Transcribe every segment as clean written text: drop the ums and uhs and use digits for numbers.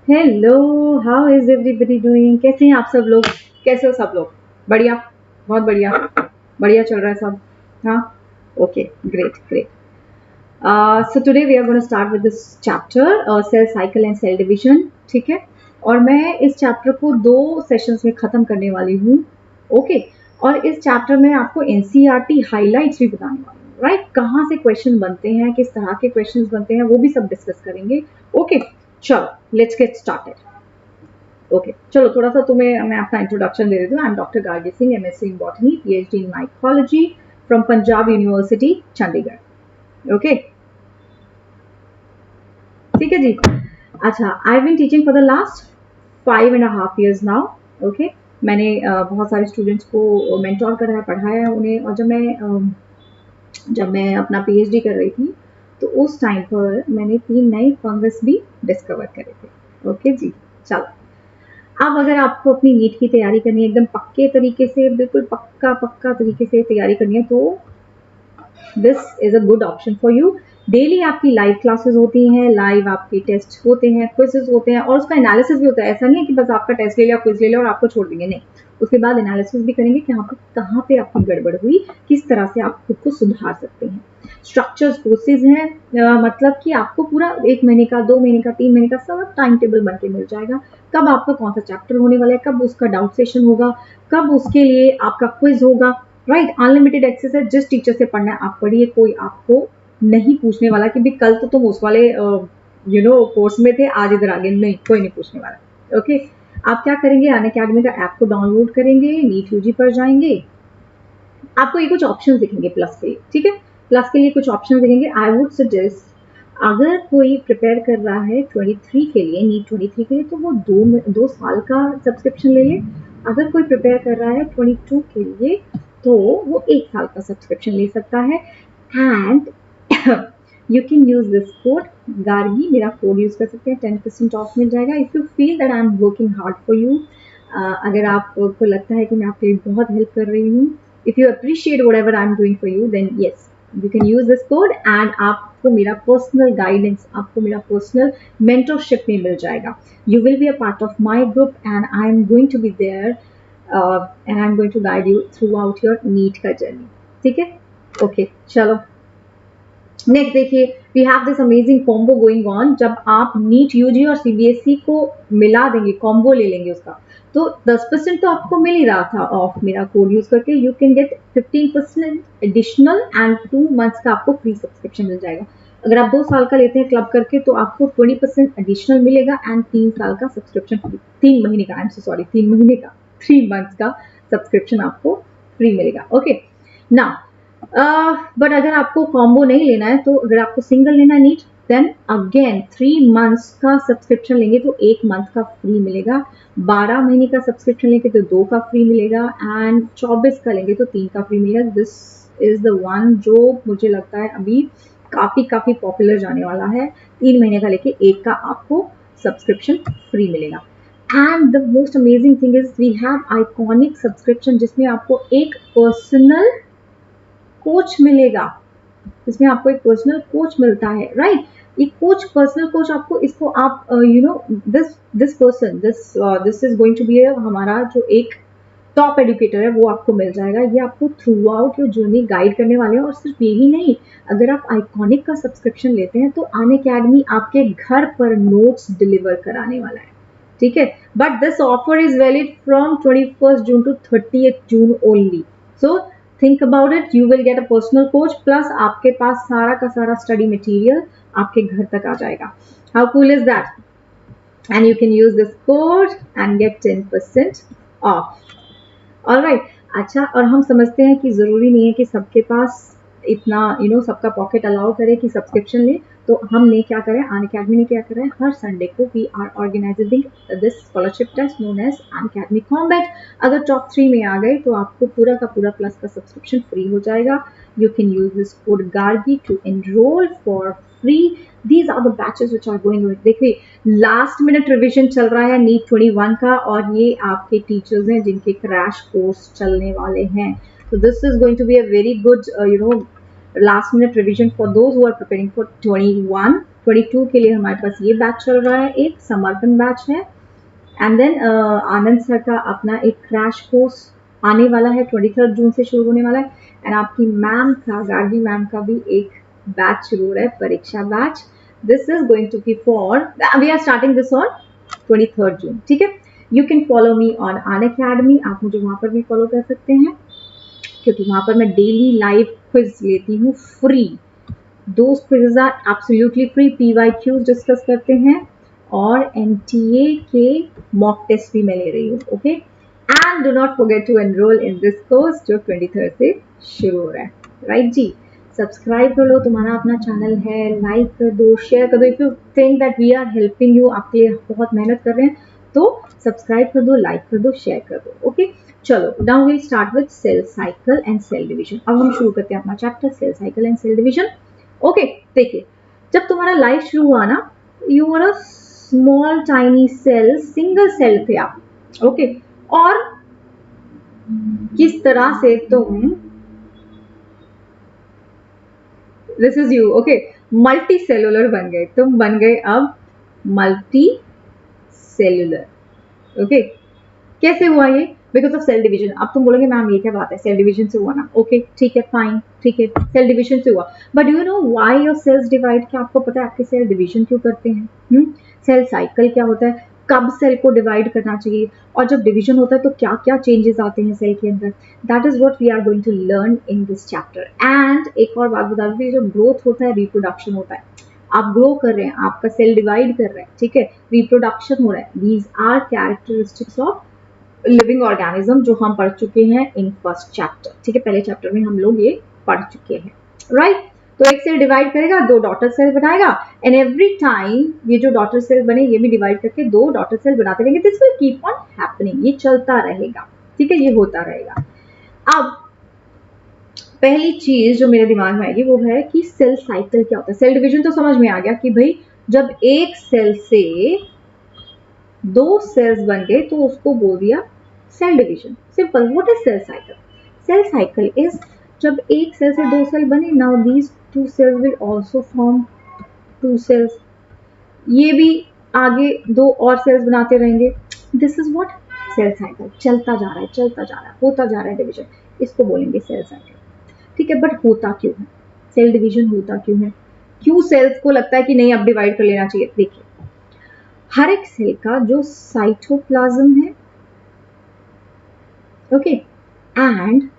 Hello, how is everybody doing? कैसे हैं आप सब लोग? कैसे हो सब लोग? बढ़िया, बहुत बढ़िया। बढ़िया चल रहा है सब। हाँ, okay, great great. So today we are gonna start with this chapter, cell cycle and cell division. ठीक है, और मैं इस चैप्टर को 2 सेशंस में ख़त्म करने वाली हूँ। ओके, और इस चैप्टर में आपको एनसीईआरटी हाइलाइट्स भी बताने वाली हूँ, राइट? कहाँ से क्वेश्चन बनते हैं, किस तरह के क्वेश्चन बनते हैं, वो भी सब डिस्कस करेंगे। ओके, चलो लेट्स गेट स्टार्टेड। ओके, चलो थोड़ा सा तुम्हें मैं अपना इंट्रोडक्शन दे देती हूँ। I am doctor Gargi Singh, MSc in botany, PhD in mycology from Punjab university Chandigarh. Okay, ठीक है जी। अच्छा, I been teaching for the last 5.5 years now. Okay, मैंने बहुत सारे स्टूडेंट्स को मेंटोर करा है, पढ़ाया है उन्हें। और जब मैं अपना पीएचडी कर रही थी तो उस टाइम पर मैंने 3 नए फंगस भी डिस्कवर करे थे। ओके जी, चलो अब अगर आपको अपनी नीट की तैयारी करनी है एकदम पक्के तरीके से, बिल्कुल पक्का पक्का तरीके से तैयारी करनी है, तो this is a good option for you. Daily आपकी लाइव क्लासेस होती हैं, लाइव आपके टेस्ट होते हैं, क्विजेस होते हैं, और उसका एनालिसिस भी होता है। ऐसा नहीं है कि बस आपका टेस्ट ले लिया, क्विज ले लिया और आपको छोड़ देंगे, नहीं। उसके बाद एनालिसिस भी करेंगे कि कहाँ पे आपकी गड़बड़ हुई, किस तरह से आप खुद को सुधार सकते हैं। स्ट्रक्चर्स कोर्सेज हैं, मतलब कि आपको पूरा 1 महीने का, 2 महीने का, 3 महीने का सब टाइम टेबल बन के मिल जाएगा। कब आपका कौन सा चैप्टर होने वाला है, कब उसका डाउट सेशन होगा, कब उसके लिए आपका क्विज होगा, राइट? अनलिमिटेड एक्सेस है, जिस टीचर से पढ़ना है आप पढ़िए, कोई आपको नहीं पूछने वाला कि भी कल तो तुम उस वाले कोर्स में थे, आज इधर आ गए, नहीं, कोई नहीं पूछने वाला। ओके, आप क्या करेंगे? अनअकैडमी का ऐप को डाउनलोड करेंगे, नीट यूजी पर जाएंगे, आपको ये कुछ ऑप्शन दिखेंगे प्लस के लिए। ठीक है, प्लस के लिए कुछ ऑप्शन दिखेंगे। आई वुड सजेस्ट, अगर कोई प्रिपेयर कर रहा है 23 के लिए, नीट 23 के लिए, तो वो 2 साल का सब्सक्रिप्शन ले ले। अगर कोई प्रिपेयर कर रहा है 22 के लिए, तो वो 1 साल का सब्सक्रिप्शन ले सकता है। And you can use this code Gargi, मेरा कोड यूज कर सकते हैं, 10% ऑफ मिल जाएगा। If you feel that I am working hard for you, अगर आपको लगता है कि मैं आपके लिए बहुत हेल्प कर रही हूँ, if you appreciate whatever I'm doing for you, then yes, you can use this code and आपको मेरा पर्सनल गाइडेंस, आपको मेरा पर्सनल मेंटरशिप में मिल जाएगा। You will be a part of my group and I am going to be there, and I'm going to guide you throughout your NEET का journey. ठीक है, okay, चलो नेक्स्ट देखिए, we have this amazing combo going on. जब आप NEET UG और CBSE को मिला देंगे, कॉम्बो ले लेंगे उसका, तो 10% तो आपको मिल ही रहा था ऑफ मेरा कोड यूज करके। You can get 15% additional and 2 months का आपको फ्री सब्सक्रिप्शन मिल जाएगा। अगर आप 2 साल का लेते हैं क्लब करके, तो आपको 20% एडिशनल मिलेगा एंड 3 साल का सब्सक्रिप्शन फ्री, 3 महीने का, आई एम सो सॉरी, 3 महीने का, 3 months का सब्सक्रिप्शन आपको फ्री मिलेगा। ओके, ना बट अगर आपको कॉम्बो नहीं लेना है, तो अगर आपको सिंगल लेना है नीट, देन अगेन 3 months का सब्सक्रिप्शन लेंगे तो 1 month का फ्री मिलेगा। 12 महीने का सब्सक्रिप्शन लेंगे तो 2 का फ्री मिलेगा, एंड 24 का लेंगे तो 3 का फ्री मिलेगा। दिस इज द वन जो मुझे लगता है अभी काफी पॉपुलर जाने वाला है। 3 महीने का लेके 1 का आपको सब्सक्रिप्शन फ्री मिलेगा। And the most amazing thing is we have iconic subscription, जिसमें आपको एक पर्सनल कोच मिलेगा, इसमें आपको एक पर्सनल कोच मिलता है, राइट? ये कोच, पर्सनल कोच आपको, इसको आप this person, this is going to be हमारा जो एक टॉप एडुकेटर है, वो आपको मिल जाएगा। ये आपको through out your journey guide करने वाले हैं। और सिर्फ यही नहीं, अगर आप आइकॉनिक का सब्सक्रिप्शन लेते हैं, तो अनअकैडमी आपके घर पर नोट्स डिलीवर कराने वाला है। ठीक है, but this offer is valid from 21st June to 30th June only. So think about it, you will get a personal coach, plus आपके पास सारा का सारा स्टडी मटेरियल आपके घर तक आ जाएगा। How cool is that? and you can use this code and get 10% off. Alright, अच्छा, और हम समझते हैं कि ज़रूरी नहीं है कि सबके पास इतना सबका पॉकेट अलाउ करे कि सब्सक्रिप्शन ले। तो हमने क्या करें, अनअकैडमी ने क्या करा है, हर संडे को we are organizing this scholarship test known as Unacademy combat. अगर टॉप 3 में आ गए, तो आपको पूरा का पूरा प्लस का सब्सक्रिप्शन फ्री हो जाएगा। You can use this code Gargi to enroll for free. These are the batches which are going with. देखिए, लास्ट मिनट रिविजन चल रहा है नीट 21 का, और ये आपके टीचर्स हैं जिनके क्रैश कोर्स चलने वाले हैं। तो this is going to be a very good last minute revision for those who are preparing for 21, 22 के लिए हमारे पास ये बैच चल रहा है, एक समर्पण बैच है, एंड देन आनंद सर का अपना एक क्रैश कोर्स आने वाला है, 23 जून से शुरू होने वाला है, एंड आपकी मैम का, गार्गी मैम का भी एक बैच शुरू हो रहा है, परीक्षा batch. This is going to be for, we are starting this on 23 June. ठीक है, you can follow me on Unacademy, आप मुझे वहां पर भी फॉलो कर सकते हैं, क्योंकि वहां पर मैं डेली लाइव क्विज लेती हूँ free. Those quizzes are absolutely free, PYQs discuss करते हैं, और NTA के मॉक टेस्ट भी मैं ले रही हूँ. Okay, and do not forget to enroll in this course जो 23 से शुरू हो रहा है. राइट जी, सब्सक्राइब कर लो, तुम्हारा अपना चैनल है, लाइक कर दो, शेयर कर दो. If you think that we are helping you, आपके लिए बहुत मेहनत कर रहे हैं, तो सब्सक्राइब कर दो, लाइक कर दो, शेयर कर दो. ओके, चलो, now we start with cell cycle and cell division. अब हम शुरू करते हैं अपना chapter cell cycle and cell division. Okay, देखिए, जब तुम्हारा लाइफ शुरू हुआ ना, you are a small tiny cell, single cell थे आप. ओके, और किस तरह से तुम, this is you, okay, multi cellular बन गए, तुम बन गए अब मल्टी सेलुलर. ओके, कैसे हुआ ये? Because of cell division. अब तुम बोलोगे मैम ये क्या बात है, सेल डिवीजन से हुआ ना. ओके, ठीक है, फाइन, ठीक है, सेल डिवीजन से हुआ, but you know why your cells divide? क्या आपको पता है आपके सेल डिवीजन क्यों करते हैं? सेल साइकिल क्या होता है, कब सेल को डिवाइड करना चाहिए, और जब डिवीजन होता है तो क्या क्या चेंजेस आते हैं सेल के अंदर. That is what we are going to learn in this chapter. And एक और बात बता दूं, जो ग्रोथ होता है, रिप्रोडक्शन होता है, आप ग्रो कर रहे हैं, आपका सेल डिवाइड कर रहे हैं, ठीक है, रिप्रोडक्शन हो रहा है. These are characteristics of living organism, जो हम पढ़ चुके हैं इन फर्स्ट चैप्टर. ठीक है, पहले चैप्टर में हम लोग ये पढ़ चुके हैं. राइट, तो एक सेल डिवाइड करेगा, दो डॉटर सेल बनाएगा, एंड एवरी टाइम ये जो डॉटर सेल बने, ये भी डिवाइड करके दो डॉटर सेल बनाते रहेंगे. This will keep on happening, ये चलता रहेगा. ठीक है, ये होता रहेगा. अब पहली चीज जो मेरे दिमाग में आएगी वो है कि सेल साइकिल क्या होता है. सेल डिवीजन तो समझ में आ गया कि भाई जब एक सेल से दो सेल्स बन गए तो उसको बोल दिया cell division. Simple. What is cell cycle? Cell cycle is जब एक सेल से दो सेल बने, now these two cells will also form two cells, ये भी आगे दो और सेल्स बनाते रहेंगे. This is what cell cycle. चलता जा रहा है, चलता जा रहा है, होता जा रहा है डिवीजन, इसको बोलेंगे सेल साइकिल. ठीक है, बट होता क्यों है सेल डिवीजन? होता क्यों है? क्यों सेल्स को लगता है कि नहीं अब डिवाइड कर लेना चाहिए? देखिए, हर एक सेल का जो साइटोप्लाज्म है, ओके, एंड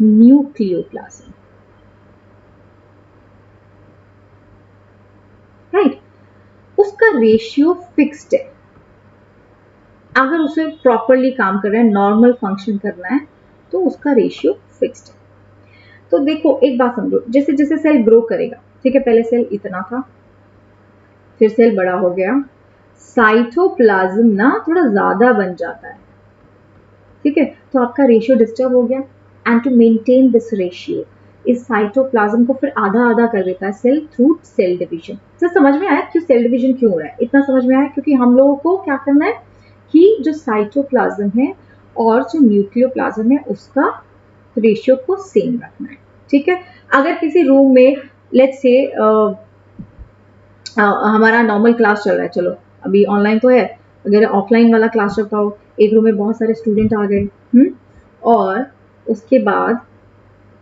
न्यूक्लियोप्लाज्म, राइट, उसका रेशियो फिक्स्ड है. अगर उसे प्रॉपरली काम कर रहा है, नॉर्मल फंक्शन करना है, तो उसका रेशियो फिक्स्ड है. तो देखो, एक बात समझो, जैसे जैसे सेल ग्रो करेगा, ठीक है, पहले सेल इतना था, फिर सेल बड़ा हो गया, साइटोप्लाज्म ना थोड़ा ज्यादा बन जाता है. ठीक है, तो आपका रेशियो डिस्टर्ब हो गया, and to maintain this ratio, इस साइटोप्लाज्म को फिर आधा आधा कर देता है सेल थ्रू सेल डिवीजन. तो समझ में आया क्यों सेल डिवीजन क्यों हो रहा है? इतना समझ में आया क्योंकि हम लोगों को क्या करना है कि जो साइटोप्लाज्म है और जो न्यूक्लियोप्लाज्म है उसका रेशियो को सेम रखना है. ठीक है, अगर किसी रूम में लेट्स से हमारा नॉर्मल क्लास चल रहा है, चलो अभी ऑनलाइन तो है, अगर ऑफलाइन वाला क्लास चलता हो, एक रूम में बहुत सारे स्टूडेंट आ गए, और उसके बाद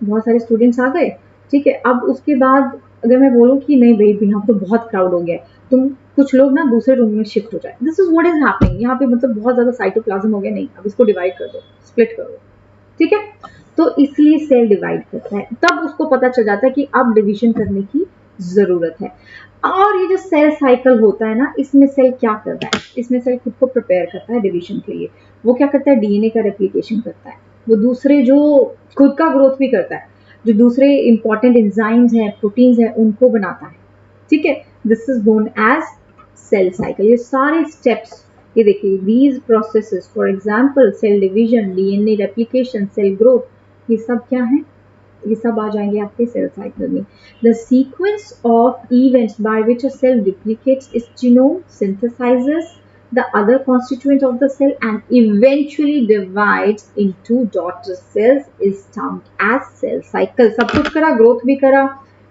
बहुत सारे स्टूडेंट्स आ गए, ठीक है, अब उसके बाद अगर मैं बोलूँ कि नहीं भाई यहाँ तो बहुत क्राउड हो गया है, तुम कुछ लोग ना दूसरे रूम में शिफ्ट हो जाए. This is what is happening. यहाँ पे मतलब बहुत ज्यादा साइटोप्लाज्म हो गया, नहीं अब इसको डिवाइड कर दो, स्प्लिट करो. ठीक है, तो इसलिए सेल डिवाइड करता है, तब उसको पता चल जाता है कि अब डिवीजन करने की जरूरत है. और ये जो सेल साइकिल होता है ना, इसमें सेल क्या करता है? इसमें सेल खुद को प्रिपेयर करता है डिवीजन के लिए. वो क्या करता है? डीएनए का रेप्लिकेशन करता है, वो दूसरे जो खुद का ग्रोथ भी करता है, जो दूसरे इंपॉर्टेंट एंजाइम्स हैं, प्रोटीन्स हैं, उनको बनाता है. ठीक है, this is known as cell cycle. ये सारे स्टेप्स, ये देखिए, these processes, for example cell division, DNA replication, cell growth, ये सब क्या है? ये सब आ जाएंगे आपके सेल साइकिल में. The sequence of events by which a cell replicates its genome, synthesizes, the other constituent of the cell and eventually divides into daughter cells is termed as cell cycle. सब कुछ करा, growth भी करा,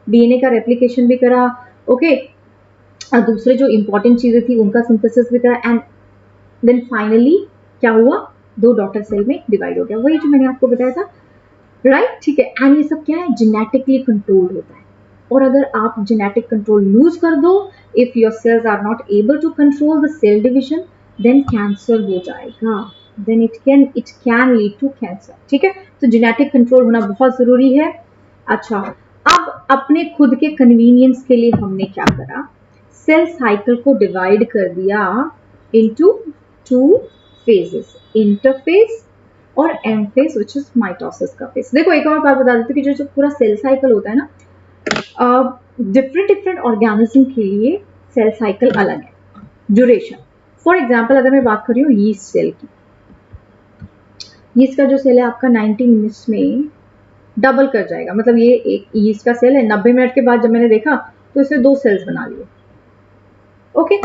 DNA का replication भी करा, okay, और दूसरे जो इंपॉर्टेंट चीजें थी उनका सिंथेसिस भी करा, एंड देन फाइनली क्या हुआ, दो डॉटर सेल में डिवाइड हो गया, वही जो मैंने आपको बताया था, राइट, ठीक है। एंड ये सब क्या है, जेनेटिकली कंट्रोल्ड होता है। और अगर आप जेनेटिक कंट्रोल लूज कर दो, if your cells are not able to control the cell division, then cancer हो जाएगा, then it can lead to cancer, ठीक है। तो जेनेटिक कंट्रोल होना बहुत जरूरी है। अच्छा, अब अपने खुद के कन्वीनियंस के लिए हमने क्या करा, सेल साइकिल को डिवाइड कर दिया इनटू 2 फेजेस, इंटरफेज और M phase which is mitosis का फेज। देखो एक और बात बता देती हूँ कि जो पूरा सेल साइकिल होता है ना, डिफरेंट ऑर्गेनिज्म के लिए सेल साइकिल अलग है, ड्यूरेशन। फॉर एग्जाम्पल अगर मैं बात कर रही हूँ यीस्ट सेल की, यीस्ट का जो सेल है आपका 90 मिनट्स में डबल कर जाएगा, मतलब ये एक यीस्ट का सेल है, 90 मिनट के बाद जब मैंने देखा तो इसने 2 सेल्स बना लिए, ओके।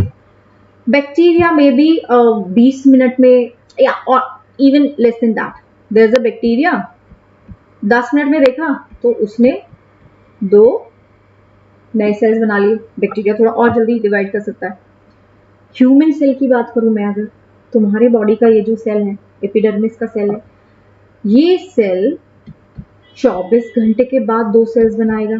बैक्टीरिया में भी 20 मिनट में, या और even less than that, there is a bacteria 10 minute में देखा तो उसने 2 नए सेल्स बना लिए, बैक्टीरिया थोड़ा और जल्दी डिवाइड कर सकता है। ह्यूमन सेल की बात करूं मैं, अगर तुम्हारे बॉडी का ये जो सेल है, एपिडर्मिस का सेल है, ये सेल 24 घंटे के बाद 2 सेल्स बनाएगा,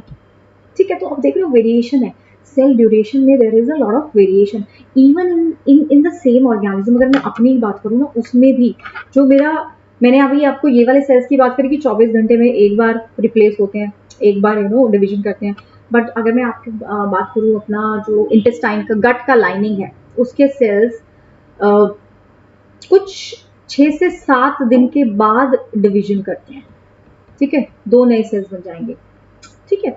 ठीक है। तो आप देख रहे हो वेरिएशन है, सेल ड्यूरेशन में there is a lot of variation, even in the same organism. अगर मैं अपनी ही बात करूँ ना, उसमें भी जो मैंने अभी आपको ये वाले सेल्स की बात करी कि 24 घंटे में एक बार रिप्लेस होते हैं, एक बार डिवीजन करते हैं, बट अगर मैं आपकी बात करूँ अपना जो इंटेस्टाइन का, गट का लाइनिंग है, उसके सेल्स कुछ 6 से 7 दिन के बाद डिवीजन करते हैं, ठीक है, 2 नए सेल्स बन जाएंगे, ठीक है।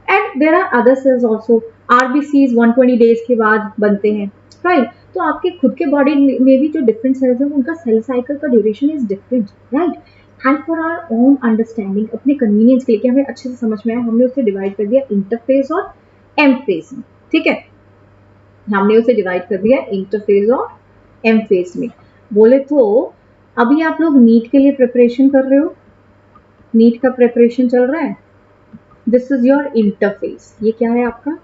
And there are other cells also, RBCs 120 days के बाद बनते हैं, राइट। तो आपके खुद के बॉडी में भी जो डिफरेंट सेल्स हैं उनका सेल साइकिल का duration is different, right. And for our own understanding, अपने कन्वीनियंस के लिए, हमें अच्छे से समझ में आया, हमने उसे डिवाइड कर दिया इंटरफेज और एम फेज में, ठीक है, हमने उसे डिवाइड कर दिया इंटरफेज और एम फेज में। बोले तो अभी आप लोग नीट के लिए प्रिपरेशन कर रहे हो, नीट का प्रिपरेशन चल रहा है, दिस इज योर इंटरफेस, ये क्या है आपका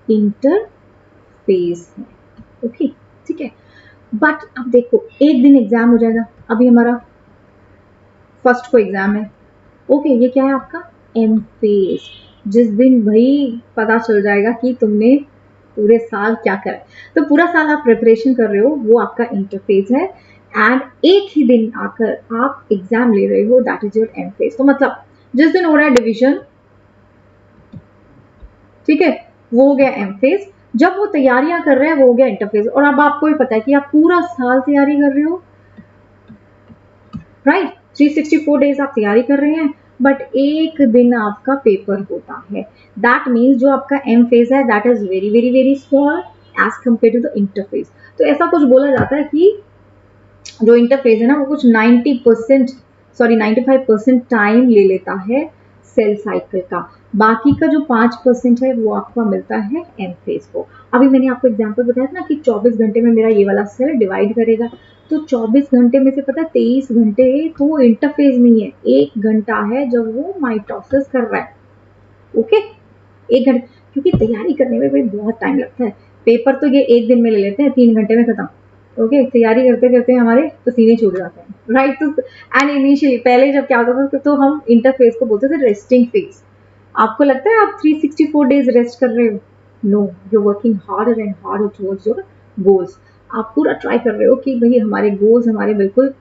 इंटरफेस है, ओके, ठीक है। बट अब देखो एक दिन एग्जाम हो जाएगा, अभी हमारा फर्स्ट को एग्जाम है, ओके, ये क्या है आपका एम फेज, जिस दिन भाई पता चल जाएगा कि तुमने पूरे साल क्या करा, तो पूरा साल आप प्रिपरेशन कर रहे हो, वो आपका इंटरफेज है, एंड एक ही दिन आकर आप एग्जाम ले रहे हो, that is your M phase. तो मतलब जिस दिन हो रहा है डिवीजन, ठीक है, वो हो गया एम फेज, जब वो तैयारियां कर रहे हैं वो हो गया इंटरफेज। और अब आपको भी पता है कि आप पूरा साल तैयारी कर रहे हो, राइट, 364 डेज आप तैयारी कर रहे हैं, बट एक दिन आपका पेपर होता है, दैट मीन्स जो आपका एम फेज है that is very very very small as compare to the interphase. तो ऐसा कुछ बोला जाता है कि जो इंटरफेज है ना, वो कुछ 95% टाइम ले लेता है सेल साइकिल का, बाकी का जो 5% है वो आपका मिलता है एम फेज को। अभी मैंने आपको एग्जांपल बताया था ना कि 24 घंटे में मेरा ये वाला सेल डिवाइड करेगा, तो 24 घंटे में से पता है 23 घंटे तो वो इंटरफेज में ही है, 1 घंटा है जब वो माइटोसिस कर रहा है, ओके, 1 घंटे, क्योंकि तैयारी करने में भी बहुत टाइम लगता है। पेपर तो ये 1 दिन में ले लेते हैं, 3 घंटे में खत्म, ओके, तैयारी करते करते हमारे पसीने छूट जाते हैं, राइट। तो एंड इनिशियली पहले जब क्या होता था तो हम इंटरफेज को बोलते थे रेस्टिंग फेज। आपको लगता है आप 364 डेज रेस्ट कर रहे हो? No, you working harder and harder towards your goals. आप पूरा ट्राई कर रहे हो कि भाई हमारे गोल्स हमारे बिल्कुल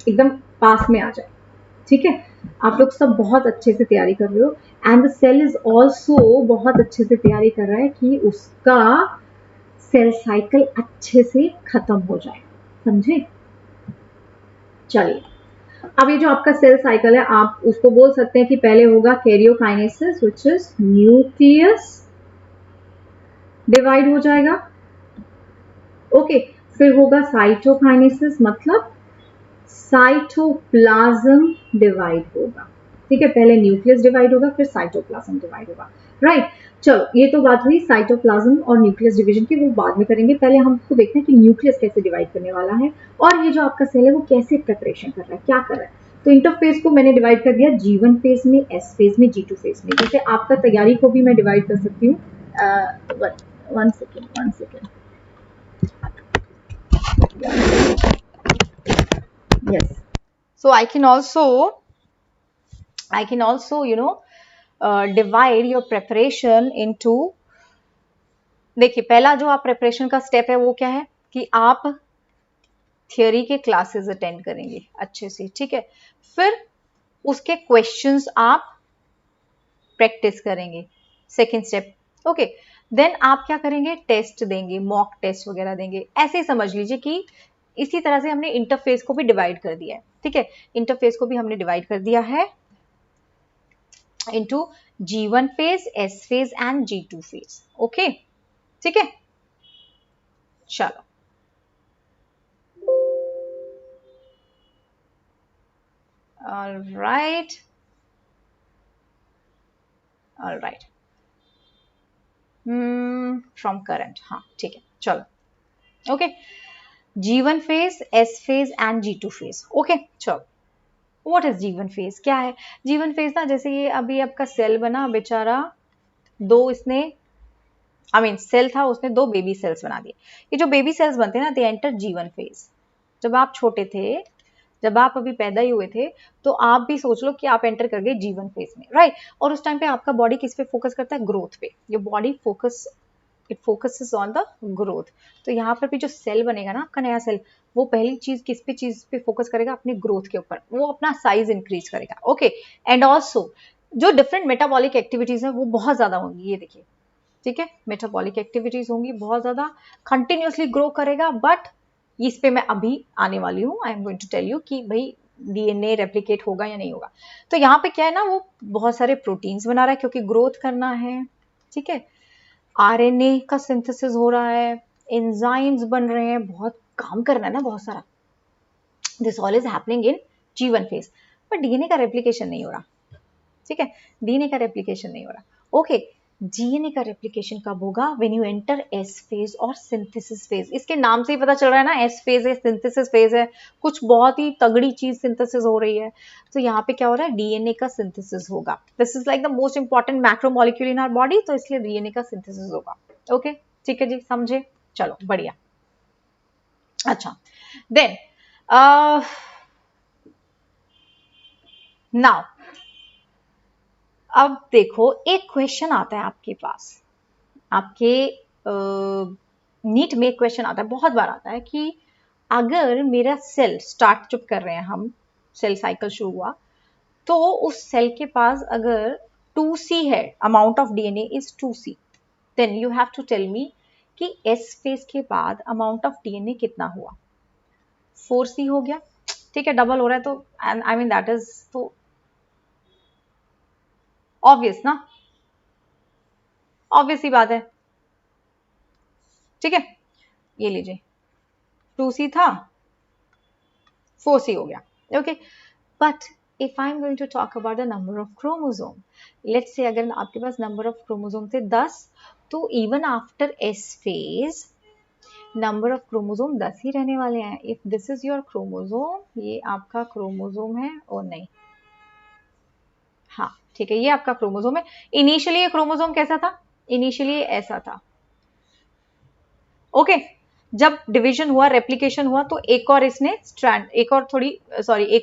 एकदम पास में आ जाए, ठीक है। आप लोग सब बहुत अच्छे से तैयारी कर रहे हो, and the cell is also बहुत अच्छे से तैयारी कर रहा है कि उसका सेल साइकिल अच्छे से खत्म हो जाए, समझे। चलिए, अब ये जो आपका सेल साइकिल है आप उसको बोल सकते हैं कि पहले होगा karyokinesis which is nucleus divide हो जाएगा, ओके, फिर होगा साइटोकाइनेसिस मतलब साइटोप्लाज्म डिवाइड होगा, ठीक है, पहले न्यूक्लियस डिवाइड होगा फिर साइटोप्लाज्म डिवाइड होगा। राइट। चलो ये तो बात हुई साइटोप्लाज्म और न्यूक्लियस डिवीजन की, वो बाद में करेंगे। पहले हमको देखते हैं कि न्यूक्लियस कैसे डिवाइड करने वाला है और ये जो आपका सेल है वो कैसे प्रिपरेशन कर रहा है, क्या कर रहा है। तो इंटरफेज को मैंने डिवाइड कर दिया G1 फेज में, S फेज में, G2 फेज में। जैसे आपका तैयारी को भी मैं डिवाइड कर सकती हूँ। One second. Yes. So I can also divide your preparation into, देखिए पहला जो आप प्रिपरेशन का स्टेप है वो क्या है कि आप थियोरी के क्लासेस अटेंड करेंगे अच्छे से, ठीक है। फिर उसके क्वेश्चंस आप प्रैक्टिस करेंगे, सेकेंड स्टेप। ओके, देन आप क्या करेंगे, टेस्ट देंगे, मॉक टेस्ट वगैरह देंगे। ऐसे ही समझ लीजिए कि इसी तरह से हमने इंटरफेस को भी डिवाइड कर दिया है, ठीक है। इंटरफेस को भी हमने डिवाइड कर दिया है into G1 phase, S phase and G2 phase। Okay, ठीक है। चलो all right from current, हाँ ठीक है, चलो okay. G1 phase, S phase and G2 phase। Okay चलो, व्हाट इज G1 phase, क्या है G1 phase ना, जैसे ये अभी आपका सेल बना बेचारा, दो इसने सेल था, उसने दो बेबी सेल्स बना दिए। ये जो बेबी सेल्स बनते हैं ना, दे एंटर G1 phase। जब आप छोटे थे, जब आप अभी पैदा ही हुए थे, तो आप भी सोच लो कि आप एंटर कर गए G1 फेज में, राइट। और उस टाइम पे आपका बॉडी किस पे फोकस करता है, ग्रोथ पे। Your body it focuses on the growth. तो यहाँ पर भी जो सेल बनेगा ना आपका नया सेल, वो पहली चीज पे फोकस करेगा, अपने ग्रोथ के ऊपर, वो अपना साइज इंक्रीज करेगा। ओके, एंड ऑल्सो जो डिफरेंट मेटाबॉलिक एक्टिविटीज है वो बहुत ज्यादा होंगी, ये देखिए, ठीक है। मेटाबॉलिक एक्टिविटीज होंगी बहुत ज्यादा, कंटिन्यूसली ग्रो करेगा। बट इस पे मैं अभी आने वाली हूँ, I am going to tell you कि भाई डीएनए रेप्लिकेट होगा या नहीं होगा। तो यहाँ पे क्या है ना, वो बहुत सारे प्रोटीन्स बना रहा है क्योंकि ग्रोथ करना है, ठीक है। आरएनए का सिंथेसिस हो रहा है, एंजाइम्स बन रहे हैं, बहुत काम करना है ना, बहुत सारा। This all is happening in G1 phase. पर डीएनए का रेप्लिकेशन नहीं हो रहा, ठीक है। डीएनए का रेप्लिकेशन नहीं हो रहा। ओके, डीएनए का रेप्लिकेशन कब होगा, when you enter S phase और सिंथेसिस फेज। इसके नाम से ही पता चल रहा है ना, एस फेज है, सिंथेसिस फेज है, कुछ बहुत ही तगड़ी चीज सिंथेसिस हो रही है। तो यहाँ पे क्या हो रहा है, डीएनए का सिंथेसिस होगा। This is like the most important macromolecule in our body, तो इसलिए डीएनए का सिंथेसिस होगा। ओके, ठीक है जी, समझे, चलो बढ़िया। अच्छा, देन नाउ अब देखो, एक क्वेश्चन आता है आपके पास, आपके नीट में एक क्वेश्चन आता है, बहुत बार आता है कि अगर मेरा सेल स्टार्ट जब कर रहे हैं हम, सेल साइकिल शुरू हुआ, तो उस सेल के पास अगर 2C है, amount of DNA is 2C, then you have to tell me कि एस फेज के बाद अमाउंट ऑफ डीएनए कितना हुआ। 4C हो गया, ठीक है, डबल हो रहा है, तो आई मीन दैट इज तो ऑब्वियस ना, ऑब्वियस ही बात है, ठीक है। ये लीजिए, 2C था, 4C हो गया, okay. But if I'm going to talk about the number of chromosome, let's say अगर आपके पास number of chromosome थे 10, तो even after S phase number of chromosome 10 ही रहने वाले हैं। if this is your chromosome, ये आपका क्रोमोसोम है और नहीं, हाँ ठीक है, ये आपका क्रोमोसोम है। इनिशियली ये क्रोमोसोम कैसा था, इनिशियली ऐसा था, ओके। जब डिवीजन हुआ, रेप्लिकेशन हुआ, तो एक और इसने स्ट्रैंड, एक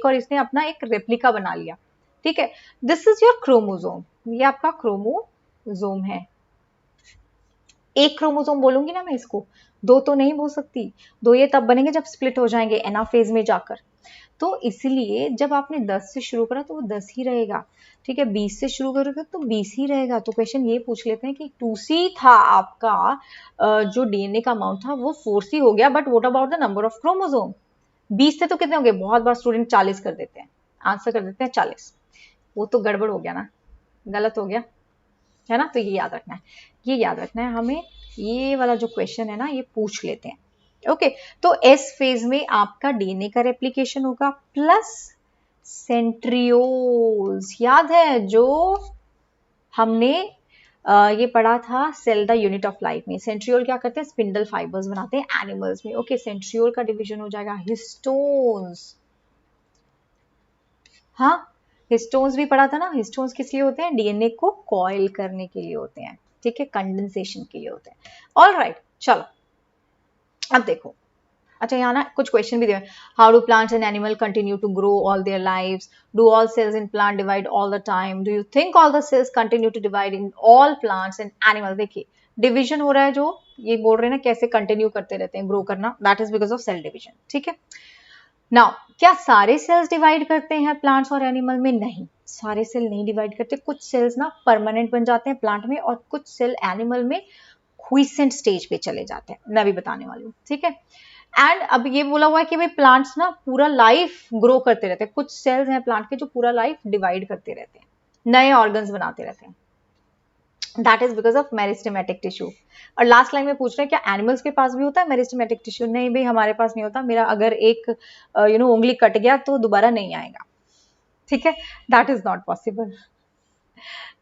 और इसने अपना एक रेप्लिका बना लिया, ठीक है। दिस इज योर क्रोमोसोम, ये आपका क्रोमोसोम है। एक क्रोमोसोम बोलूंगी ना मैं इसको, दो तो नहीं बोल सकती, दो ये तब बनेंगे जब स्प्लिट हो जाएंगे एनाफेज में जाकर। तो इसलिए जब आपने 10 से शुरू करा तो वो 10 ही रहेगा, ठीक है। 20 से शुरू करोगे तो 20 ही रहेगा। तो क्वेश्चन ये पूछ लेते हैं कि 2C था आपका, जो डीएनए का अमाउंट था वो 4C हो गया, but what about the number of chromosome, 20 से तो कितने हो गए, बहुत बार स्टूडेंट 40 कर देते हैं, आंसर कर देते हैं 40। वो तो गड़बड़ हो गया ना, गलत हो गया है ना। तो ये याद रखना है, ये याद रखना है हमें, ये वाला जो क्वेश्चन है ना, ये पूछ लेते हैं, ओके। तो एस फेज में आपका डीएनए का रेप्लिकेशन होगा प्लस सेंट्रियोल्स, याद है जो हमने ये पढ़ा था cell the unit of life में। सेंट्रियोल क्या करते हैं, स्पिंडल फाइबर्स बनाते हैं एनिमल्स में। ओके, सेंट्रियोल का डिवीजन हो जाएगा हिस्टोन्स। हाँ, हिस्टोन्स भी पढ़ा था ना। हिस्टोन्स किस लिए होते हैं, डीएनए को कॉइल करने के लिए होते हैं, ठीक है, कंडेंसेशन के लिए होते हैं। ऑल राइट, चलो अब देखो। अच्छा, यहाँ ना कुछ क्वेश्चन भी दिए हैं। How do plants and animal continue to grow all their lives? Do all cells in plant divide all the time? Do you think all the cells continue to divide in all plants and animal? देखिए, division हो रहा है, जो ये बोल रहे हैं ना कैसे कंटिन्यू करते रहते हैं ग्रो करना, that is because of cell division, ठीक है। नाउ, क्या सारे सेल्स डिवाइड करते हैं प्लांट्स और एनिमल में? नहीं, सारे सेल नहीं डिवाइड करते। कुछ सेल्स ना परमानेंट बन जाते हैं प्लांट में, और कुछ सेल एनिमल में क्विसेंट स्टेज पे चले जाते हैं। मैं भी बताने वाली हूँ, ठीक है। एंड अब ये बोला हुआ है कि भाई प्लांट्स ना पूरा लाइफ ग्रो करते रहते हैं। कुछ सेल्स हैं प्लांट के जो पूरा लाइफ डिवाइड करते रहते हैं, नए ऑर्गन्स बनाते रहते हैं। That is because of meristematic tissue. और लास्ट लाइन में पूछ रहे हैं क्या एनिमल्स के पास भी होता है मेरिस्टेमेटिक टिश्यू? नहीं भाई, हमारे पास नहीं होता। मेरा अगर एक उंगली कट गया तो दोबारा नहीं आएगा, ठीक है, दैट इज नॉट पॉसिबल।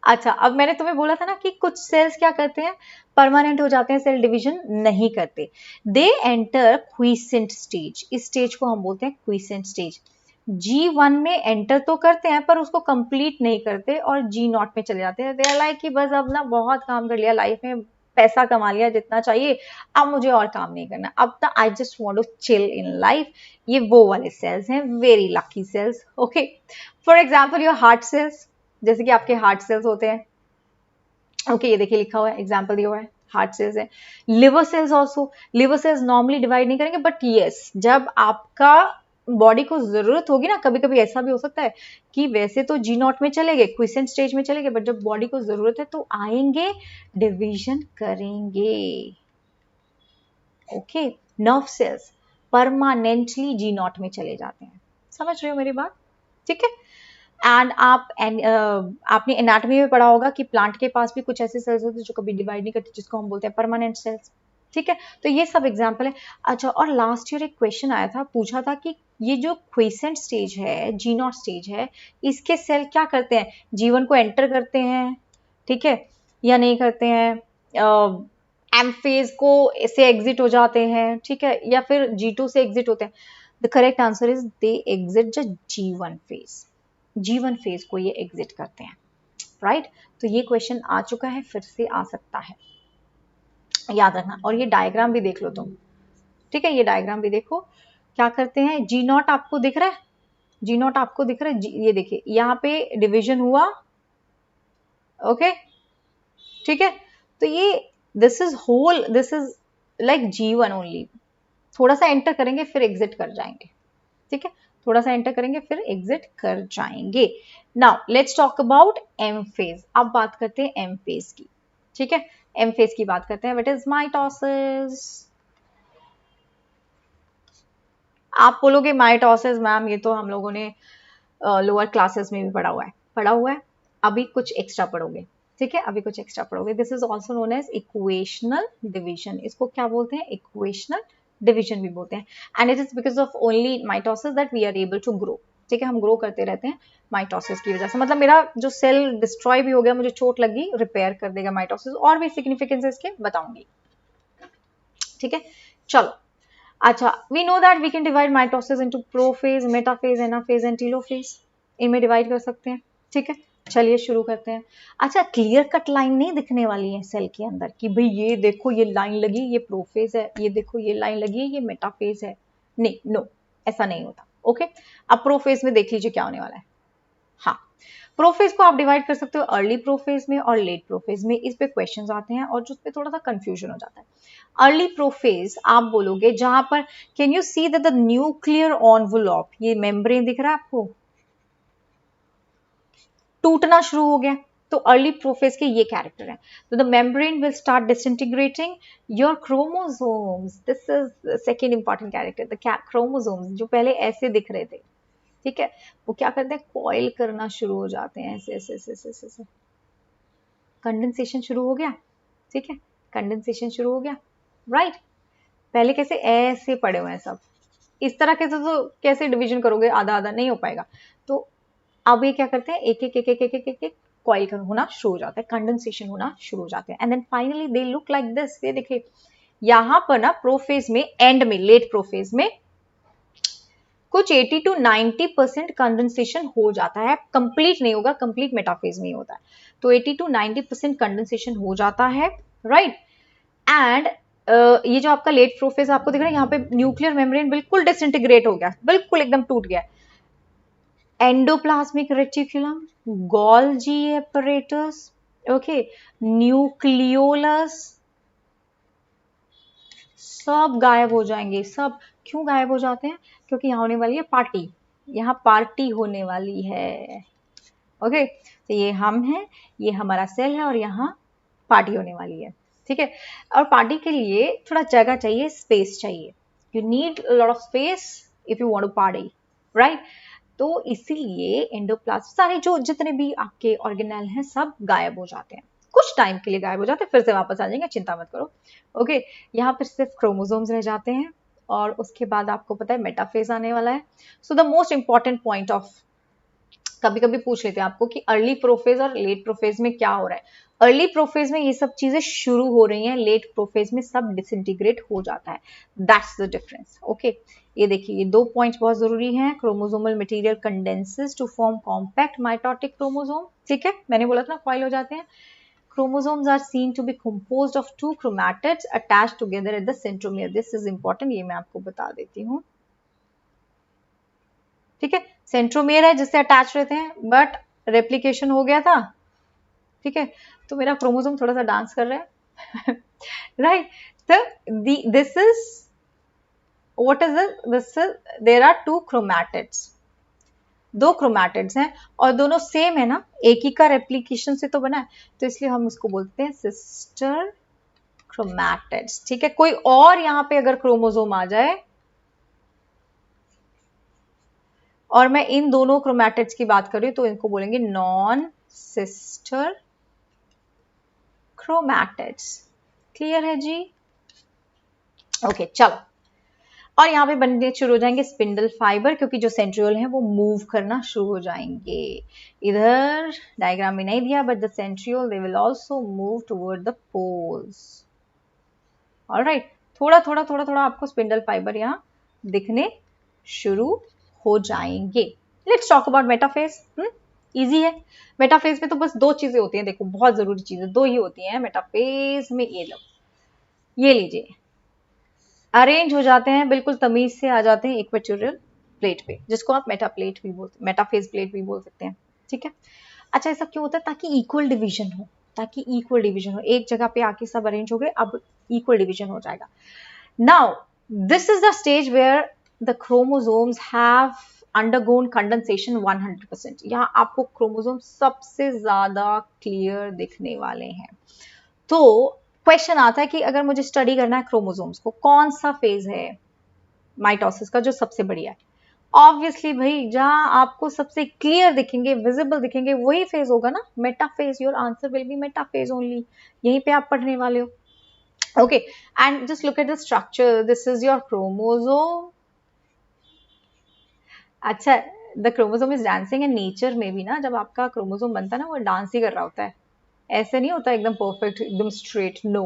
अच्छा, अब मैंने तुम्हें बोला था ना कि कुछ सेल्स क्या करते हैं, परमानेंट हो जाते हैं, सेल डिवीजन नहीं करते। They enter quiescent stage. इस स्टेज को हम बोलते हैं क्विसेंट स्टेज। G1 में एंटर तो करते हैं पर उसको कंप्लीट नहीं करते, और G0 में चले जाते हैं। दे आर लाइक कि बस अब ना बहुत काम कर लिया लाइफ में, पैसा कमा लिया जितना चाहिए, अब मुझे और काम नहीं करना, अब ना I just want to chill in life. ये वो वाले सेल्स हैं, very lucky cells. Okay, for example your heart cells, जैसे कि आपके हार्ट सेल्स होते हैं। ओके, ये देखिए लिखा हुआ है, एग्जाम्पल दिया हुआ है, हार्ट सेल्स है। Liver cells also, liver cells normally divide नहीं करेंगे, बट यस, जब आपका बॉडी को जरूरत होगी ना, कभी कभी ऐसा भी हो सकता है कि वैसे तो G0 में चले गए, क्विसेंट स्टेज में चले गए, बट जब बॉडी को जरूरत है तो आएंगे, डिवीजन करेंगे। Okay, nerve cells permanently G0 में चले जाते हैं। समझ रहे हो मेरी बात, ठीक है। एंड आपने एनाटॉमी में पढ़ा होगा कि प्लांट के पास भी कुछ ऐसे सेल्स होते हैं जो कभी डिवाइड नहीं करते, जिसको हम बोलते हैं परमानेंट सेल्स, ठीक है। तो ये सब एग्जांपल है। अच्छा, और लास्ट ईयर एक क्वेश्चन आया था, पूछा था कि ये जो क्विसेंट स्टेज है, G0 स्टेज है, इसके सेल क्या करते हैं, जीवन को एंटर करते हैं, ठीक है, या नहीं करते हैं, एम फेज को से एग्जिट हो जाते हैं, ठीक है, या फिर G2 से एग्जिट होते हैं? The correct answer is they exit the G1 phase. G1 phase को ये एग्जिट करते हैं, राइट। तो ये क्वेश्चन आ चुका है, फिर से आ सकता है, याद रखना। और ये डायग्राम भी देख लो तुम, ठीक है, ये डायग्राम भी देखो, क्या करते हैं। G0 आपको दिख रहा है, G0 आपको दिख रहा है, ये देखिए यहाँ पे डिवीजन हुआ, ओके, ठीक है। तो ये this is whole, this is like G1 only. थोड़ा सा एंटर करेंगे फिर एग्जिट कर जाएंगे, ठीक है, थोड़ा सा एंटर करेंगे फिर एग्जिट कर जाएंगे। Now let's talk about M phase. अब बात करते हैं एम फेज की, ठीक है, एम फेज की बात करते हैं। What is mitosis? आप बोलोगे माइटोसिस मैम ये तो हम लोगों ने लोअर क्लासेस में भी पढ़ा हुआ है, पढ़ा हुआ है, अभी कुछ एक्स्ट्रा पढ़ोगे, ठीक है, अभी कुछ एक्स्ट्रा पढ़ोगे। This is also known as equational division. इसको क्या बोलते हैं, इक्वेशनल डिवीजन भी बोलते हैं। And it is because of only mitosis that we are able to grow, ठीक है, हम ग्रो करते रहते हैं माइटोसिस की वजह से। मतलब मेरा जो सेल डिस्ट्रॉय भी हो गया, मुझे चोट लगी, रिपेयर कर देगा माइटोसिस। और भी सिग्निफिकेंस इसके बताऊंगी, ठीक है, चलो। अच्छा, we know that we can divide mitosis into prophase, metaphase, anaphase and telophase. इनमें डिवाइड कर सकते हैं, ठीक है। चलिए शुरू करते हैं। अच्छा, क्लियर कट लाइन नहीं दिखने वाली है सेल के अंदर कि भाई ये देखो ये लाइन लगी, ये प्रोफेज है, ये देखो ये लाइन लगी, ये मेटाफेज है, नहीं, नो, ऐसा नहीं होता। ओके, अब प्रोफेज में देख लीजिए क्या होने वाला है। हाँ, प्रोफेज को आप डिवाइड कर सकते हो अर्ली प्रोफेज में और लेट प्रोफेज में। इस पे क्वेश्चंस आते हैं और जिसपे थोड़ा सा कंफ्यूजन हो जाता है। अर्ली प्रोफेज आप बोलोगे जहां पर, can you see that the nuclear envelope, ये मेम्ब्रेन दिख रहा है आपको, टूटना शुरू हो गया, तो अर्ली प्रोफेज के ये कैरेक्टर है। तो the membrane will start disintegrating your chromosomes. This is second important character, the chromosomes जो पहले ऐसे दिख रहे थे, ठीक है, वो क्या करते हैं, कॉइल करना शुरू हो जाते हैं, ऐसे ऐसे ऐसे ऐसे ऐसे। कंडेंसेशन शुरू हो गया, ठीक है, कंडेंसेशन शुरू हो गया, राइट। पहले कैसे ऐसे पड़े हुए हैं सब, इस तरह के तो कैसे डिवीजन करोगे, आधा आधा नहीं हो पाएगा। तो अब ये क्या करते हैं, एक एक एक एक एक एक एक कॉइल होना शुरू हो जाता है, कंडेंसेशन होना शुरू हो जाते हैं, and then finally they look like this. ये देखिए यहां पर ना प्रोफेज में, एंड में, लेट प्रोफेज में कुछ 80 to 90% कंडेंसेशन हो जाता है, कंप्लीट नहीं होगा, कंप्लीट मेटाफेज में ही होता है, तो 80 to 90% कंडेंसेशन हो जाता है, राइट। एंड ये जो आपका लेट प्रोफेज आपको दिख रहा है, यहाँ पे न्यूक्लियर मेम्ब्रेन बिल्कुल डिसइंटीग्रेट हो गया, बिल्कुल एकदम टूट गया। Endoplasmic reticulum, Golgi apparatus, okay, nucleolus, सब गायब हो जाएंगे, सब। क्यों गायब हो जाते हैं? क्योंकि यहाँ होने वाली है पार्टी, यहाँ पार्टी होने वाली है, ओके। तो ये हम हैं, ये हमारा सेल है, और यहाँ पार्टी होने वाली है, ठीक है। और पार्टी के लिए थोड़ा जगह चाहिए, स्पेस चाहिए, you need lot of space if you want to party, right. तो इसीलिए एंडोप्लाज्म, सारे जो जितने भी आपके ऑर्गेनेल हैं सब गायब हो जाते हैं, कुछ टाइम के लिए गायब हो जाते हैं, फिर से वापस आ जाएंगे, चिंता मत करो, ओके। यहाँ पर सिर्फ क्रोमोसोम्स रह जाते हैं, और उसके बाद आपको पता है मेटाफेज आने वाला है। So the most important point of, कभी कभी पूछ लेते हैं आपको कि अर्ली प्रोफेज और लेट प्रोफेज में क्या हो रहा है। अर्ली प्रोफेज में ये सब चीजें शुरू हो रही हैं, लेट प्रोफेज में सब डिसइंटीग्रेट हो जाता है, दैट्स द डिफरेंस, ओके। ये देखिए ये 2 पॉइंट्स बहुत जरूरी हैं। Chromosomal material condenses to form compact mitotic chromosome, ठीक है, मैंने बोला था ना कॉइल हो जाते हैं। Chromosomes are seen to be composed of 2 chromatids attached together at the centromere. This is important, ये मैं आपको बता देती हूँ, ठीक है। सेंट्रोमियर है जिससे अटैच रहते हैं, बट रेप्लिकेशन हो गया था, ठीक है। तो मेरा क्रोमोसोम थोड़ा सा डांस कर रहा है, राइट। तो this is what is this is, there are 2 chromatids, 2 chromatids हैं, और दोनों सेम है ना, एक ही का रेप्लिकेशन से तो बना है, तो इसलिए हम इसको बोलते हैं सिस्टर क्रोमैटिड्स, ठीक है। कोई और यहाँ पे अगर क्रोमोसोम आ जाए और मैं इन दोनों क्रोमैटिड्स की बात करूं तो इनको बोलेंगे नॉन सिस्टर क्रोमैटिड्स, क्लियर है जी, ओके। चलो, और यहाँ पे बनने शुरू हो जाएंगे स्पिंडल फाइबर, क्योंकि जो सेंट्रियोल हैं वो मूव करना शुरू हो जाएंगे। इधर डायग्राम में नहीं दिया, but the centriole they will also move toward the poles, alright. थोड़ा थोड़ा थोड़ा थोड़ा आपको स्पिंडल फाइबर यहाँ दिखने शुरू हो जाएंगे। Let's talk about metaphase, easy है। मेटाफेज में तो बस 2 चीजें होती हैं, देखो बहुत जरूरी चीजें 2 ही होती हैं मेटाफेज में, ये लो, ये लीजिए, अरेंज हो जाते हैं, बिल्कुल तमीज से आ जाते हैं इक्वेटोरियल प्लेट पे, जिसको आप मेटाफेज प्लेट भी बोल सकते हैं, ठीक है। अच्छा, ऐसा क्यों होता है? ताकि इक्वल डिवीजन हो, ताकि इक्वल डिवीजन हो, एक जगह पे आके सब अरेंज हो गए, अब इक्वल डिवीजन हो जाएगा। Now this is the stage where the chromosomes have undergone condensation 100%। यहाँ आपको क्रोमोसोम सबसे ज्यादा क्लियर दिखने वाले हैं। तो क्वेश्चन आता है कि अगर मुझे स्टडी करना है क्रोमोसोम्स को, कौन सा फेज है माइटोसिस का जो सबसे बढ़िया है? ऑब्वियसली भाई, जहां आपको सबसे क्लियर दिखेंगे, विजिबल दिखेंगे, वही फेज होगा ना, metaphase. Your answer will be metaphase only, यहीं पे आप पढ़ने वाले हो, okay. And just look at the structure, this is your chromosome. अच्छा, the chromosome is dancing, and nature में भी ना जब आपका क्रोमोसोम बनता है ना, वो डांस ही कर रहा होता है, ऐसे नहीं होता एकदम परफेक्ट, एकदम straight, no.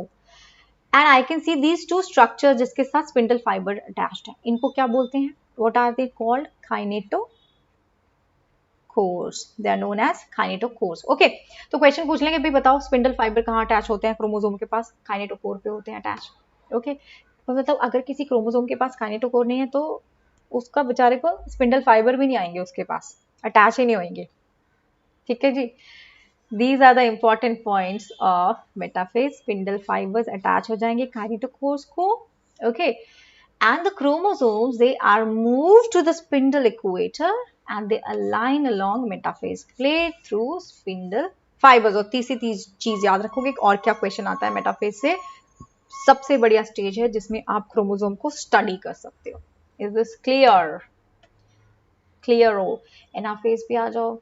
And I can see these 2 structure जिसके साथ स्पिंडल फाइबर अटैच्ड है, इनको क्या बोलते हैं? What are they called? Kinetochores, they are known as kinetochores, okay. तो क्वेश्चन पूछ लेंगे, भाई बताओ स्पिंडल फाइबर कहाँ अटैच होते हैं क्रोमोसोम के पास? काइनेटोकोर पे होते हैं अटैच, ओके। तो मतलब अगर किसी क्रोमोसोम के पास काइनेटोकोर नहीं है तो उसका बेचारे को स्पिंडल फाइबर भी नहीं आएंगे उसके पास, अटैच ही नहीं होंगे, ठीक है जी। These are the important points of metaphase. Spindle fibers attach हो जाएंगे kinetochores को, okay. And the chromosomes, they are moved to the spindle equator and they align along metaphase plate through spindle fibers. और तीसरी चीज याद रखोगे, और क्या क्वेश्चन आता है मेटाफेज से? सबसे बढ़िया स्टेज है जिसमें आप क्रोमोसोम को स्टडी कर सकते हो। Is this clear? क्लियर हो? एनाफेज पे आ जाओ।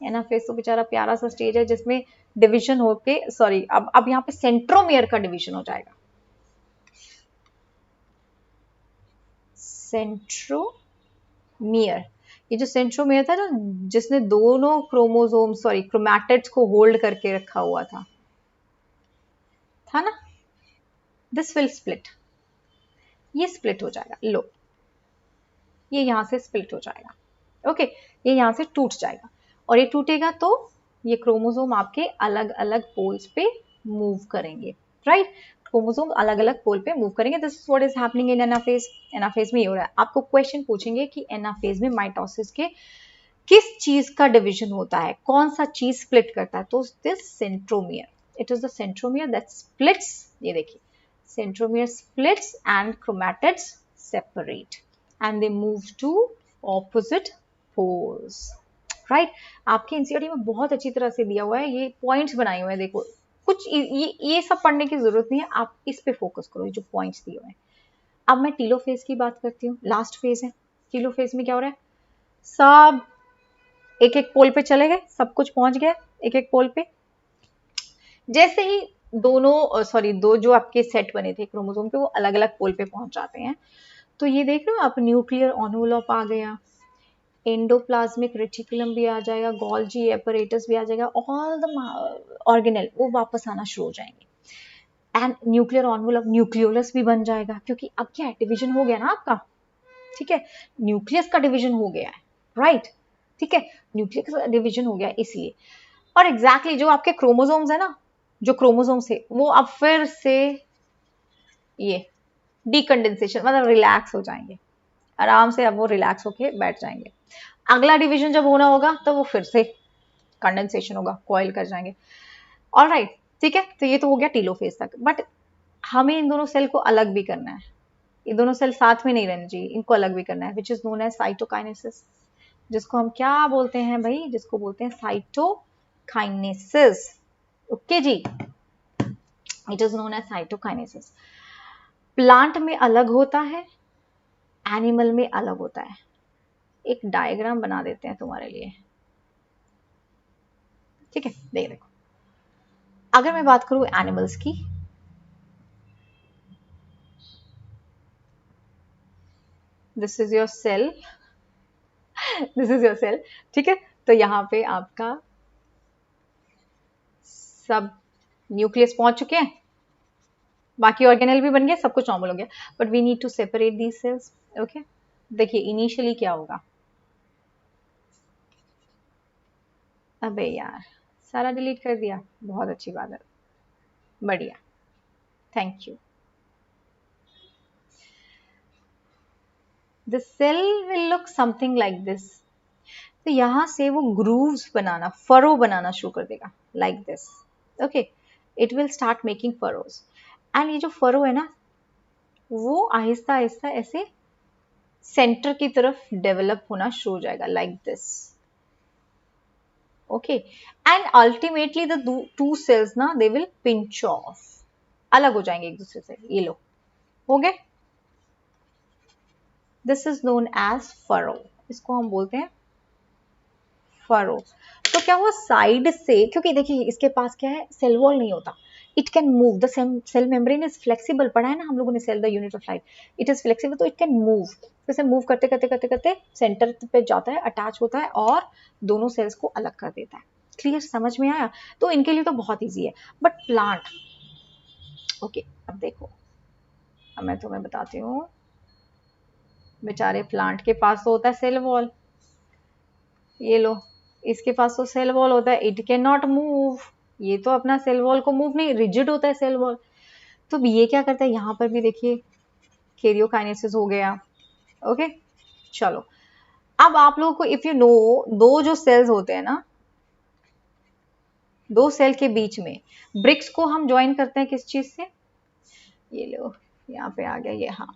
एनाफेज तो बेचारा प्यारा सा स्टेज है जिसमें डिवीजन होके, सॉरी, अब यहाँ पे सेंट्रोमियर का डिवीजन हो जाएगा, सेंट्रोमियर। ये जो सेंट्रोमियर था ना, जिसने दोनों क्रोमैटिड्स को होल्ड करके रखा हुआ था ना, दिस विल स्प्लिट, ये स्प्लिट हो जाएगा, लो ये यहां से स्प्लिट हो जाएगा, ओके, ये यहां से टूट जाएगा, और ये टूटेगा तो ये क्रोमोसोम आपके अलग अलग पोल्स पे मूव करेंगे, राइट, क्रोमोसोम अलग अलग पोल पे मूव करेंगे। This is what is happening in anaphase. Anaphase में ये हो रहा है। आपको क्वेश्चन पूछेंगे कि एनाफेज में माइटोसिस के किस चीज का डिवीजन होता है, कौन सा चीज स्प्लिट करता है, तो this centromere, it is the centromere that splits, ये देखिए centromere splits and chromatids separate and they move to opposite poles, right? आपके एनसीईआरटी में बहुत अच्छी तरह से दिया हुआ है, ये पॉइंट्स बनाए हुए हैं, देखो कुछ ये सब पढ़ने की जरूरत नहीं है, आप इस पे फोकस करो, ये जो पॉइंट्स दिए हुए हैं। अब मैं टीलोफेज की बात करती हूँ, लास्ट फेज है। टीलोफेज में क्या हो रहा है, सब एक एक पोल पे चले गए, सब कुछ पहुंच गया एक एक पोल पे। जैसे ही दो जो आपके सेट बने थे क्रोमोसोम के, वो अलग अलग पोल पे पहुंच जाते हैं, तो ये देख रहे हो आप, न्यूक्लियर एनवलप आ गया, एंडोप्लाज्मिक रेटिकुलम भी आ जाएगा, गोल्जी एपरेटस भी आ जाएगा, ऑल द ऑर्गेनेल वो वापस आना शुरू हो जाएंगे, एंड न्यूक्लियर एनवलप न्यूक्लियोलस भी बन जाएगा, क्योंकि अब क्या है, डिवीजन हो गया ना आपका, ठीक है, न्यूक्लियस का डिवीजन हो गया है, राइट, ठीक है, न्यूक्लियस का डिवीजन हो गया इसलिए। और एग्जैक्टली जो आपके क्रोमोसोम्स है ना, जो क्रोमोसोम्स थे वो अब फिर से ये डीकंडेंसेशन मतलब रिलैक्स हो जाएंगे, आराम से अब वो रिलैक्स होके बैठ जाएंगे। अगला डिवीजन जब होना होगा तो वो फिर से कंडेंसेशन होगा, कॉइल कर जाएंगे। ऑलराइट, ठीक है, तो ये तो हो गया टीलोफेज तक, बट हमें इन दोनों सेल को अलग भी करना है, ये दोनों सेल साथ में नहीं रहने चाहिए, इनको अलग भी करना है, which is known as cytokinesis, जिसको हम क्या बोलते हैं भाई, जिसको बोलते हैं साइटोकाइनेसिस, ओके जी, it is known as cytokinesis. Plant में अलग होता है, एनिमल में अलग होता है। एक डायग्राम बना देते हैं तुम्हारे लिए, ठीक है, देखो अगर मैं बात करूं एनिमल्स की, this is your cell, this is your cell, ठीक है, तो यहां पे आपका सब न्यूक्लियस पहुंच चुके हैं, बाकी ऑर्गेनेल भी बन गया, सब कुछ नॉर्मल हो गया, but we need to separate these cells, okay. देखिए इनिशियली क्या होगा, अबे यार सारा डिलीट कर दिया, बहुत अच्छी बात है, बढ़िया, thank you. The cell will look something like this, तो यहां से वो ग्रूव्स बनाना, फरो बनाना शुरू कर देगा, like this, okay, it will start making furrows, and ये जो फरो है ना, वो आहिस्ता आहिस्ता ऐसे सेंटर की तरफ डेवलप होना शुरू हो जाएगा, like this, okay, and ultimately the two cells ना, दे विल पिंच ऑफ, अलग हो जाएंगे एक दूसरे से, ये लो हो गए, this is known as furrow, इसको हम बोलते हैं फरो। तो क्या हुआ, साइड से, क्योंकि देखिए इसके पास क्या है, सेल वॉल नहीं होता, it can move, the cell membrane is flexible, पढ़ा है ना हम लोगों ने, cell the unit of life, it is flexible, तो इट कैन मूव, जैसे मूव करते करते करते करते सेंटर पे जाता है, अटैच होता है और दोनों सेल्स को अलग कर देता है। क्लियर, समझ में आया? तो इनके लिए तो बहुत ईजी है, बट प्लांट, ओके, अब देखो, अब मैं तुम्हें बताती हूँ, बेचारे प्लांट के पास तो होता है सेल वॉल, ये लो, इसके पास तो सेल वॉल होता है, इट कैन नॉट मूव, ये तो अपना सेल वॉल को मूव नहीं, रिजिड होता है सेल वॉल, तो ये क्या करता है, यहां पर भी देखिए कैरियोकाइनेसिस हो गया, ओके। चलो अब आप लोगों को इफ यू नो, दो जो सेल्स होते हैं ना, दो सेल के बीच में ब्रिक्स को हम ज्वाइन करते हैं किस चीज से, ये लो यहाँ पे आ गया ये, हाँ,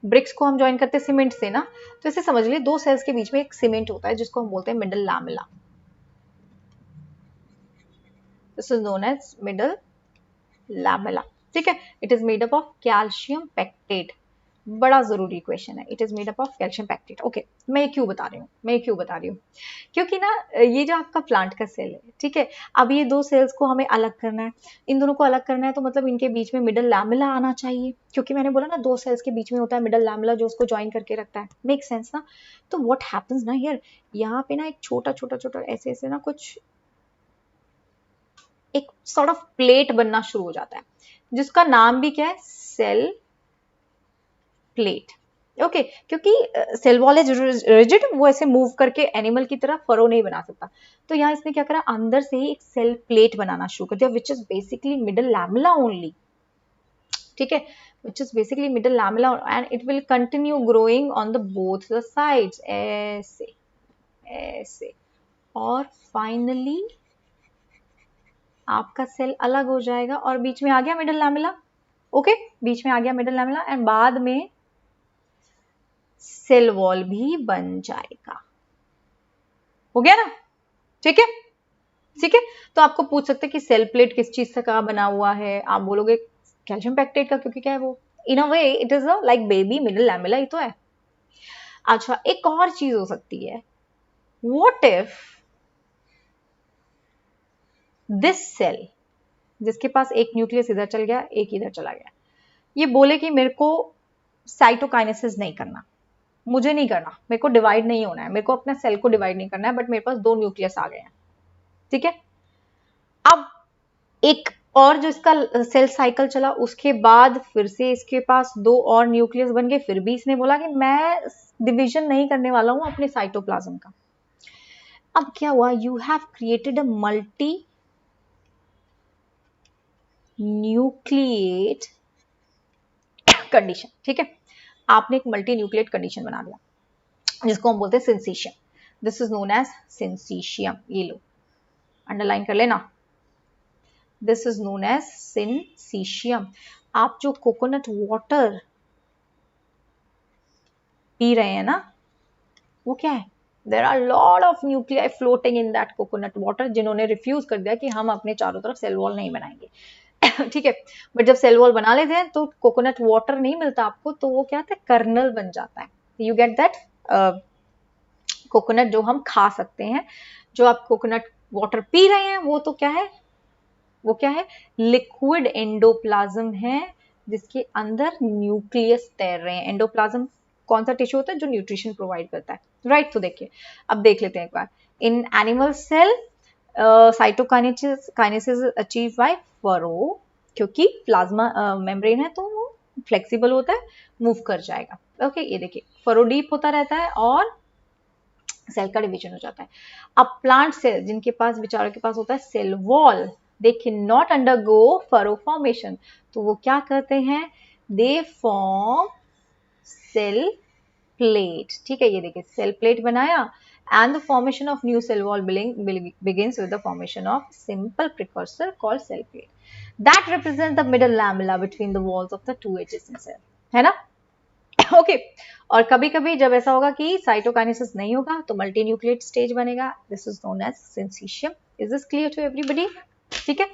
ब्रिक्स को हम ज्वाइन करते हैं सीमेंट से ना, तो इसे समझ लिए दो सेल्स के बीच में एक सीमेंट होता है जिसको हम बोलते हैं middle lamella, this is known as middle lamella, ठीक है, it is made up of calcium pectate, बड़ा जरूरी क्वेश्चन है। It is made up of calcium pectate. Okay, मैं ये क्यों बता रही हूँ, क्योंकि ना ये जो आपका प्लांट का सेल है, ठीक है, अब ये दो सेल्स को हमें अलग करना है, इन दोनों को अलग करना है, तो मतलब इनके बीच में मिडल लैमेला आना चाहिए, क्योंकि मैंने बोला ना दो सेल्स के बीच में होता है मिडल लैमेला जो उसको ज्वाइन करके रखता है। मेक सेंस ना? तो व्हाट हैपेंस ना हियर, यहाँ पे ना एक छोटा छोटा छोटा ऐसे ऐसे ना कुछ एक सॉर्ट ऑफ प्लेट बनना शुरू हो जाता है, जिसका नाम भी क्या है, सेल प्लेट। ओके, क्योंकि सेल वॉल इज रिजिड, वो ऐसे मूव करके एनिमल की तरह फरो नहीं बना सकता, तो यहाँ इसने क्या करा, अंदर से ही एक सेल प्लेट बनाना शुरू कर दिया, which is basically middle lamella only, ठीक है, which is basically middle lamella, and it will continue growing on the both the sides, ऐसे ऐसे, और फाइनली आपका सेल अलग हो जाएगा और बीच में आ गया मिडल लैमेला। ओके, बीच में आ गया मिडल लैमेला, एंड बाद में सेल वॉल भी बन जाएगा। हो गया ना? ठीक है, ठीक है। तो आपको पूछ सकते हैं कि सेल प्लेट किस चीज से का बना हुआ है, आप बोलोगे कैल्शियम पैक्टेट का, क्योंकि क्या है वो, in a way it is like baby middle lamella ही तो है। अच्छा, एक और चीज हो सकती है, व्हाट इफ दिस सेल, जिसके पास एक न्यूक्लियस इधर चल गया, एक इधर चला गया, ये बोले कि मेरे को साइटोकाइनेसिस नहीं करना, मुझे नहीं करना, मेरे को डिवाइड नहीं होना है, मेरे को अपना सेल को डिवाइड नहीं करना है, बट मेरे पास दो न्यूक्लियस आ गए हैं, ठीक है। अब एक और जो इसका सेल साइकिल चला, उसके बाद फिर से इसके पास दो और न्यूक्लियस बन गए, फिर भी इसने बोला कि मैं डिवीजन नहीं करने वाला हूं अपने साइटोप्लाज्म का। अब क्या हुआ, you have created a multi nucleate condition, ठीक है, आपने एक मल्टी न्यूक्लिएट कंडीशन बना दिया, जिसको हम बोलते हैं सिंसीशियम। दिस इज नोन एज सिंसीशियम, ये लो अंडरलाइन कर लेना, दिस इज नोन एज सिंसीशियम। आप जो कोकोनट वाटर पी रहे हैं ना, वो क्या है, there are lot of nuclei floating in that coconut water, जिन्होंने रिफ्यूज कर दिया कि हम अपने चारों तरफ सेल वॉल नहीं बनाएंगे ठीक है, बट जब सेल वॉल बना लेते हैं तो कोकोनट वाटर नहीं मिलता आपको, तो वो क्या होता है, कर्नल बन जाता है, यू गेट दैट कोकोनट जो हम खा सकते हैं। जो आप कोकोनट वाटर पी रहे हैं वो तो क्या है, वो क्या है, लिक्विड एंडोप्लाज्म है, जिसके अंदर न्यूक्लियस तैर रहे हैं। एंडोप्लाज्म कौन सा टिश्यू होता है जो न्यूट्रिशन प्रोवाइड करता है, राइट। तो देखिए, अब देख लेते हैं एक बार, in animal cell cytokinesis achieve by furrow, क्योंकि प्लाज्मा मेम्ब्रेन है तो वो फ्लेक्सिबल होता है, मूव कर जाएगा। ओके, ये देखिए फरो डीप होता रहता है और सेल का डिवीजन हो जाता है। अब प्लांट सेल जिनके पास, बेचारों के पास होता है cell wall, they can not undergo furrow formation, तो वो क्या करते हैं, दे फॉर्म सेल प्लेट, ठीक है, ये देखिए सेल प्लेट बनाया, and the formation of new cell wall begins with the formation of simple precursor called cell plate that represents the middle lamella between the walls of the two adjacent cell, है ना? Okay और कभी कभी जब ऐसा होगा कि cytokinesis नहीं होगा तो मल्टी न्यूक्लिएट स्टेज बनेगा, this is known as syncytium. Is this clear to everybody? ठीक है,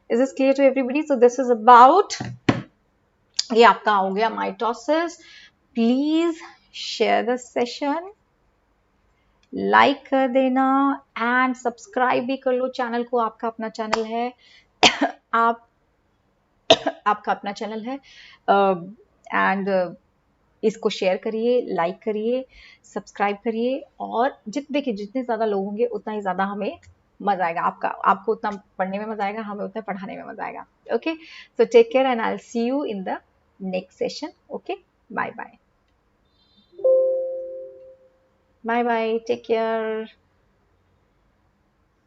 is this clear to everybody? So this is about, ये आपका हो गया mitosis. Please share the session, like कर देना एंड सब्सक्राइब भी कर लो चैनल को, आपका अपना चैनल है आप आपका अपना चैनल है, एंड इसको शेयर करिए, लाइक करिए, सब्सक्राइब करिए, और देखिए जितने ज़्यादा लोग होंगे उतना ही ज़्यादा हमें मजा आएगा, आपको उतना पढ़ने में मजा आएगा, हमें उतना पढ़ाने में मजा आएगा। Okay, so take care and I will see you in the next session. Okay, bye bye, bye bye, take care.